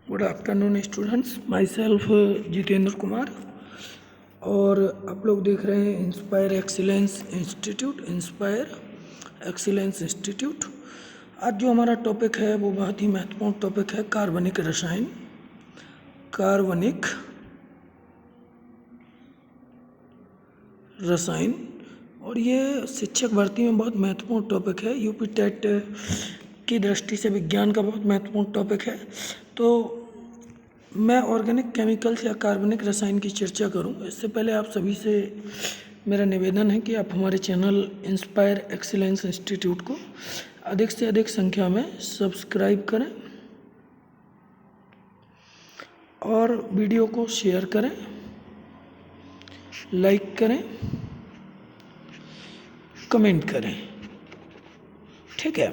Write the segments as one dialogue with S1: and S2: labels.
S1: Good afternoon students, my self Jitendra Kumar और आप लोग देख रहे हैं इंस्पायर एक्सीलेंस इंस्टीट्यूट। आज जो हमारा टॉपिक है वो बहुत ही महत्वपूर्ण टॉपिक है, कार्बनिक रसायन। और ये शिक्षक भर्ती में बहुत महत्वपूर्ण टॉपिक है, यूपी टेट की दृष्टि से विज्ञान का बहुत महत्वपूर्ण टॉपिक है। तो मैं ऑर्गेनिक केमिकल्स या कार्बनिक रसायन की चर्चा करूं। इससे पहले आप सभी से मेरा निवेदन है कि आप हमारे चैनल इंस्पायर एक्सीलेंस इंस्टीट्यूट को अधिक से अधिक संख्या में सब्सक्राइब करें और वीडियो को शेयर करें, लाइक करें, कमेंट करें। ठीक है,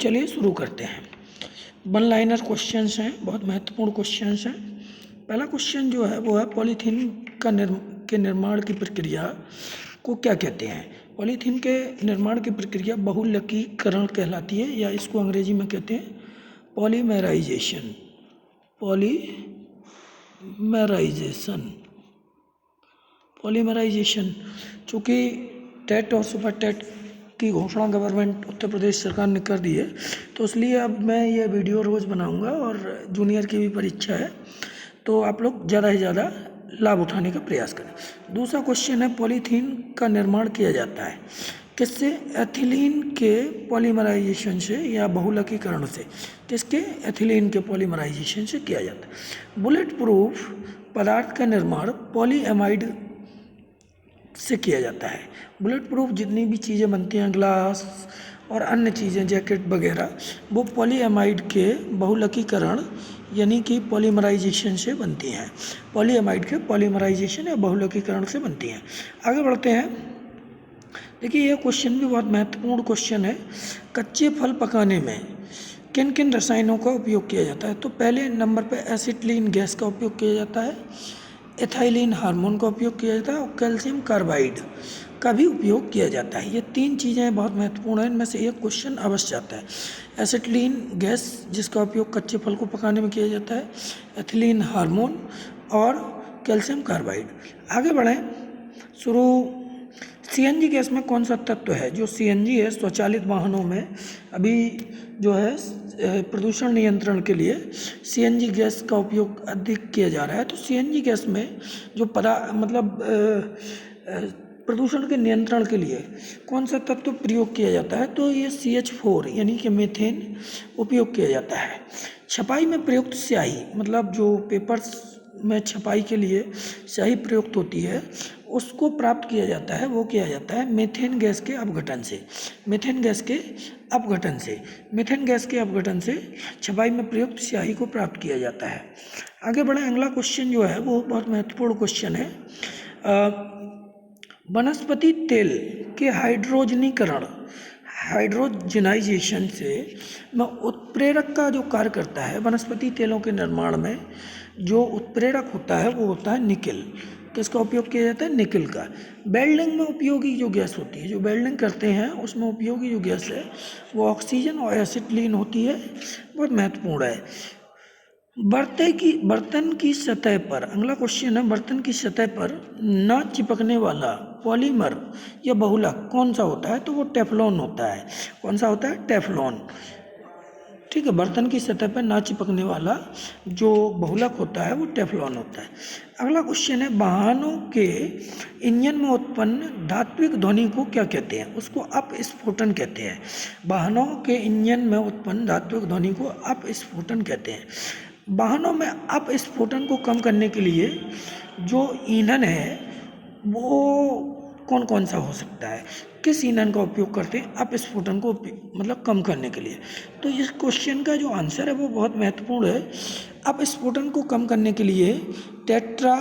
S1: चलिए शुरू करते हैं। वन लाइनर क्वेश्चंस हैं, बहुत महत्वपूर्ण क्वेश्चंस हैं। पहला क्वेश्चन जो है वो है पॉलीथीन के निर्माण की प्रक्रिया को क्या कहते हैं। पॉलीथीन के निर्माण की प्रक्रिया बहुलकीकरण कहलाती है, या इसको अंग्रेजी में कहते हैं पॉलीमराइजेशन। चूँकि टेट और सुपर टेट की घोषणा गवर्नमेंट उत्तर प्रदेश सरकार ने कर दी है, तो इसलिए अब मैं ये वीडियो रोज़ बनाऊंगा और जूनियर की भी परीक्षा है, तो आप लोग ज़्यादा से ज़्यादा लाभ उठाने का प्रयास करें। दूसरा क्वेश्चन है पॉलीथीन का निर्माण किया जाता है किससे। एथिलीन के पॉलीमराइजेशन से या बहुलकीकरण से। किसके? एथिलीन के पॉलीमराइजेशन से किया जाता है। बुलेट प्रूफ पदार्थ का निर्माण पॉलीएमाइड से किया जाता है। बुलेट प्रूफ जितनी भी चीज़ें बनती हैं, ग्लास और अन्य चीज़ें, जैकेट वगैरह, वो पॉलीएमाइड के बहुलकीकरण यानी कि पॉलीमराइजेशन से बनती हैं। पॉलीएमाइड के पॉलीमराइजेशन या बहुलकीकरण से बनती हैं। आगे बढ़ते हैं। देखिए, यह क्वेश्चन भी बहुत महत्वपूर्ण क्वेश्चन है। कच्चे फल पकाने में किन किन रसायनों का उपयोग किया जाता है। तो पहले नंबर पे एसिटिलीन गैस का उपयोग किया जाता है, एथाइलिन हार्मोन का उपयोग किया जाता है और कैल्शियम कार्बाइड का भी उपयोग किया जाता है। ये तीन चीज़ें बहुत महत्वपूर्ण हैं, इनमें से एक क्वेश्चन अवश्य आता है। एसिटिलीन गैस जिसका उपयोग कच्चे फल को पकाने में किया जाता है, एथिलीन हार्मोन और कैल्शियम कार्बाइड। आगे बढ़ें। शुरू सीएनजी गैस में कौन सा तत्व है। जो सीएनजी है, स्वचालित वाहनों में अभी जो है प्रदूषण नियंत्रण के लिए सीएनजी गैस का उपयोग अधिक किया जा रहा है। तो सीएनजी गैस में जो प्रदूषण के नियंत्रण के लिए कौन सा तत्व प्रयोग किया जाता है। तो ये CH4 यानी कि मीथेन उपयोग किया जाता है। छपाई में प्रयुक्त स्याही, मतलब जो पेपर्स में छपाई के लिए स्याही प्रयुक्त होती है, उसको प्राप्त किया जाता है, वो किया जाता है मीथेन गैस के अपघटन से। मीथेन गैस के अपघटन से छपाई में प्रयुक्त स्याही को प्राप्त किया जाता है। आगे बढ़े। अगला क्वेश्चन जो है वो बहुत महत्वपूर्ण क्वेश्चन है। वनस्पति तेल के हाइड्रोजनाइजेशन से उत्प्रेरक का जो कार्य करता है। वनस्पति तेलों के निर्माण में जो उत्प्रेरक होता है वो होता है निकेल। किसका उपयोग किया जाता है? निकेल का। वेल्डिंग में उपयोगी जो गैस होती है, जो वेल्डिंग करते हैं उसमें उपयोगी जो गैस है वो ऑक्सीजन और एसिटिलीन होती है, बहुत महत्वपूर्ण है। बर्तन की सतह पर, अगला क्वेश्चन है, बर्तन की सतह पर न चिपकने वाला पॉलीमर या बहुलक कौन सा होता है। तो वो टेफ्लॉन होता है। कौन सा होता है? टेफ्लॉन। ठीक है, बर्तन की सतह पर ना चिपकने वाला जो बहुलक होता है वो टेफ्लॉन होता है। अगला क्वेश्चन है, वाहनों के इंजन में उत्पन्न धात्विक ध्वनि को क्या कहते हैं। उसको अपस्फोटन कहते हैं। वाहनों के इंजन में उत्पन्न धात्विक ध्वनि को अपस्फोटन कहते हैं। वाहनों में अपस्फोटन को कम करने के लिए जो ईंधन है वो कौन कौन सा हो सकता है। किस ईंधन का उपयोग करते हैं अपस्फोटन को कम करने के लिए। तो इस क्वेश्चन का जो आंसर है वो बहुत महत्वपूर्ण है। अपस्फोटन को कम करने के लिए टेट्रा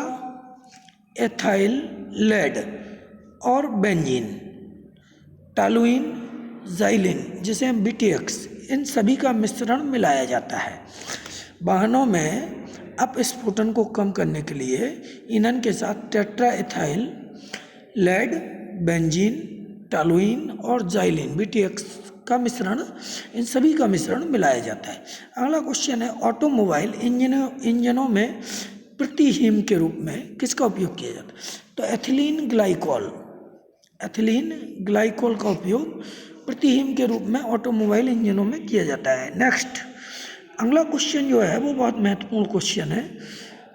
S1: एथाइल लेड और बेंजीन, टॉलुइन, ज़ाइलिन, जिसे हम BTX, इन सभी का मिश्रण मिलाया जाता है। वाहनों में अपस्फोटन को कम करने के लिए ईंधन के साथ tetra ethyl lead, benzene, toluene और ज़ाइलिन, BTX का मिश्रण, इन सभी का मिश्रण मिलाया जाता है। अगला क्वेश्चन है ऑटोमोबाइल इंजनों में प्रतिहीम के रूप में किसका उपयोग किया जाता है? तो एथिलीन ग्लाइकोल का उपयोग प्रतिहीम के रूप में ऑटोमोबाइल इंजनों में किया जाता है। नेक्स्ट अगला क्वेश्चन जो है वो बहुत महत्वपूर्ण क्वेश्चन है।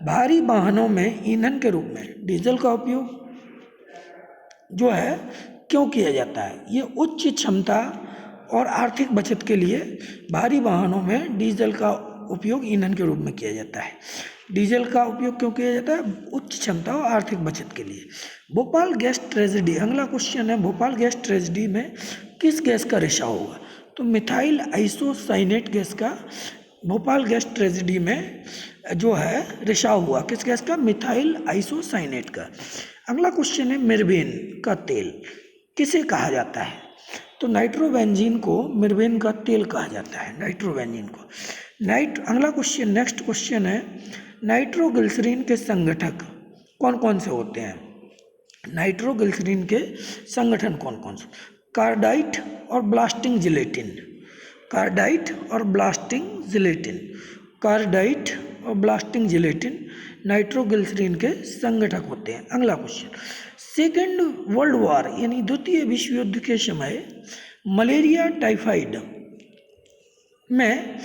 S1: भारी वाहनों में ईंधन के रूप में डीजल का उपयोग जो है क्यों किया जाता है? ये उच्च क्षमता और आर्थिक बचत के लिए भारी वाहनों में डीजल का उपयोग ईंधन के रूप में किया जाता है। डीजल का उपयोग क्यों किया जाता है? उच्च क्षमता और आर्थिक बचत के लिए। भोपाल गैस ट्रेजेडी, अगला क्वेश्चन है भोपाल गैस ट्रेजेडी में किस गैस का रिसाव हुआ? तो मिथाइल आइसोसाइनेट गैस का भोपाल गैस ट्रेजेडी में जो है रिसाव हुआ। किस गैस का? मिथाइल आइसोसाइनेट का। अगला क्वेश्चन है मिर्बेन का तेल किसे कहा जाता है? तो नाइट्रोबेंजीन को मिर्बेन का तेल कहा जाता है, नाइट्रोबेंजीन को। अगला क्वेश्चन, नेक्स्ट क्वेश्चन है नाइट्रोग्लिसरीन के संगठक कौन कौन से होते हैं? नाइट्रोग्लिसरीन के संगठन कौन कौन से? कार्डाइट और ब्लास्टिंग जिलेटिन, कार्डाइट और ब्लास्टिंग जिलेटिन, कार्डाइट और ब्लास्टिंग जिलेटिन नाइट्रोग्लिसरीन के संगठक होते हैं। अगला क्वेश्चन, सेकेंड वर्ल्ड वॉर यानी द्वितीय विश्व युद्ध के समय मलेरिया टाइफाइड में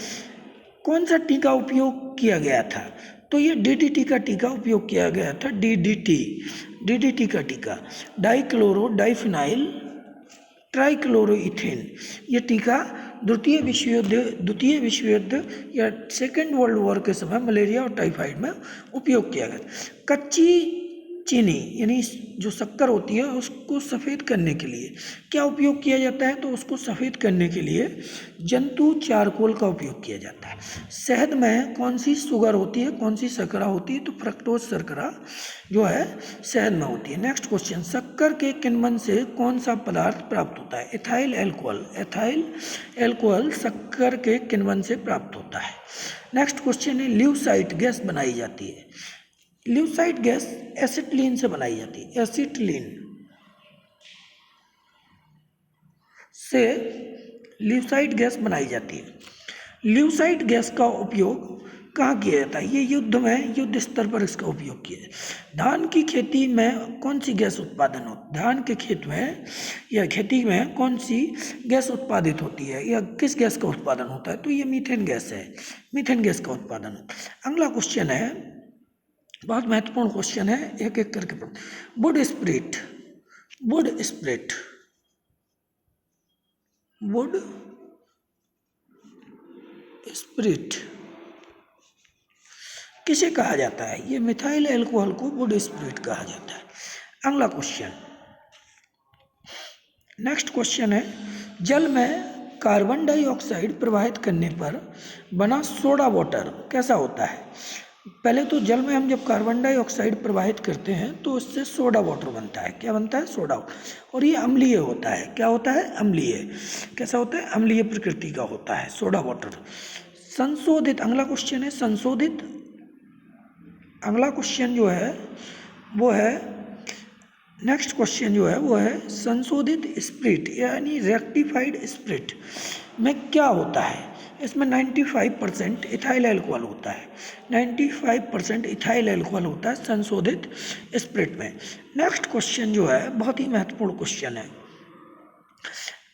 S1: कौन सा टीका उपयोग किया गया था? तो ये डीडीटी का टीका उपयोग किया गया था, डीडीटी का टीका, डाइक्लोरो डाइफिनाइल ट्राइक्लोरोइथेन। ये टीका द्वितीय विश्व युद्ध या सेकेंड वर्ल्ड वॉर के समय मलेरिया और टाइफाइड में उपयोग किया गया। कच्ची चीनी यानी जो शक्कर होती है उसको सफ़ेद करने के लिए क्या उपयोग किया जाता है? तो उसको सफ़ेद करने के लिए जंतु चारकोल का उपयोग किया जाता है। शहद में कौन सी शुगर होती है, कौन सी शर्करा होती है? तो फ्रक्टोज शर्करा जो है शहद में होती है। नेक्स्ट क्वेश्चन, शक्कर के किण्वन से कौन सा पदार्थ प्राप्त होता है? एथाइल एल्कोहल शक्कर के किण्वन से प्राप्त होता है। नेक्स्ट क्वेश्चन है ल्यूसाइट गैस बनाई जाती है, ल्यूसाइट गैस एसिटिलीन से बनाई जाती है, एसिटिलीन से ल्यूसाइट गैस बनाई जाती है। ल्यूसाइट गैस का उपयोग कहाँ किया जाता है? ये युद्ध स्तर पर इसका उपयोग किया जाता है। धान की खेती में कौन सी गैस उत्पादन होती है? धान के खेत में या खेती में कौन सी गैस उत्पादित होती है या किस गैस का उत्पादन होता है? तो ये मीथेन गैस है, मीथेन गैस का उत्पादन होता है। अगला क्वेश्चन है बहुत महत्वपूर्ण क्वेश्चन है, एक एक करके पढ़ो। वुड स्प्रिट किसे कहा जाता है? ये मिथाइल अल्कोहल को वुड स्प्रिट कहा जाता है। अगला क्वेश्चन, नेक्स्ट क्वेश्चन है जल में कार्बन डाइऑक्साइड प्रवाहित करने पर बना सोडा वाटर कैसा होता है? पहले तो जल में हम जब कार्बन डाइऑक्साइड प्रवाहित करते हैं तो उससे सोडा वाटर बनता है। क्या बनता है? Soda water. और ये अम्लीय होता है। क्या होता है? अम्लीय। कैसा होता है? अम्लीय प्रकृति का होता है सोडा वाटर। संशोधित, अगला क्वेश्चन है संशोधित, अगला क्वेश्चन जो है वो है, नेक्स्ट क्वेश्चन जो है वो है संशोधित स्प्रिट यानी रेक्टिफाइड स्प्रिट में क्या होता है? इसमें 95% इथाइल अल्कोहल होता है, 95% इथाइल अल्कोहल होता है संशोधित स्प्रिट में। नेक्स्ट क्वेश्चन जो है बहुत ही महत्वपूर्ण क्वेश्चन है,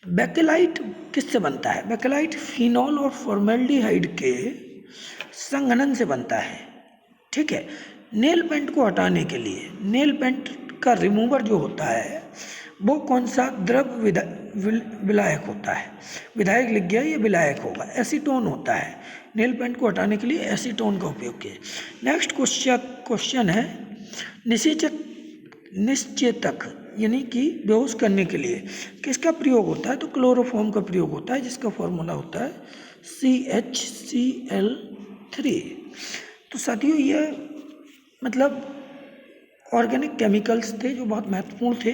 S1: बेकेलाइट किससे बनता है? बेकेलाइट फिनॉल और फॉर्मेल्डिहाइड के संघनन से बनता है। ठीक है। नेल पेंट को हटाने के लिए, नेल पेंट का रिमूवर जो होता है वो कौन सा द्रव विलायक होता है? विधायक लिख गया, ये विलायक होगा, एसीटोन होता है। नेल पेंट को हटाने के लिए एसीटोन का उपयोग किया। नेक्स्ट क्वेश्चन है निश्चेतक यानी कि बेहोश करने के लिए किसका प्रयोग होता है? तो क्लोरोफॉर्म का प्रयोग होता है जिसका फॉर्मूला होता है CHCl3। तो साथियों ये मतलब ऑर्गेनिक केमिकल्स थे जो बहुत महत्वपूर्ण थे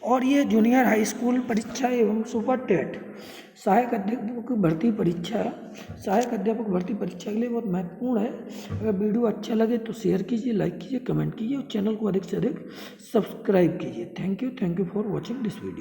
S1: और ये जूनियर हाई स्कूल परीक्षा एवं सुपर टेट सहायक अध्यापक भर्ती परीक्षा के लिए बहुत महत्वपूर्ण है। अगर वीडियो अच्छा लगे तो शेयर कीजिए, लाइक कीजिए, कमेंट कीजिए और चैनल को अधिक से अधिक सब्सक्राइब कीजिए। Thank you for watching this video.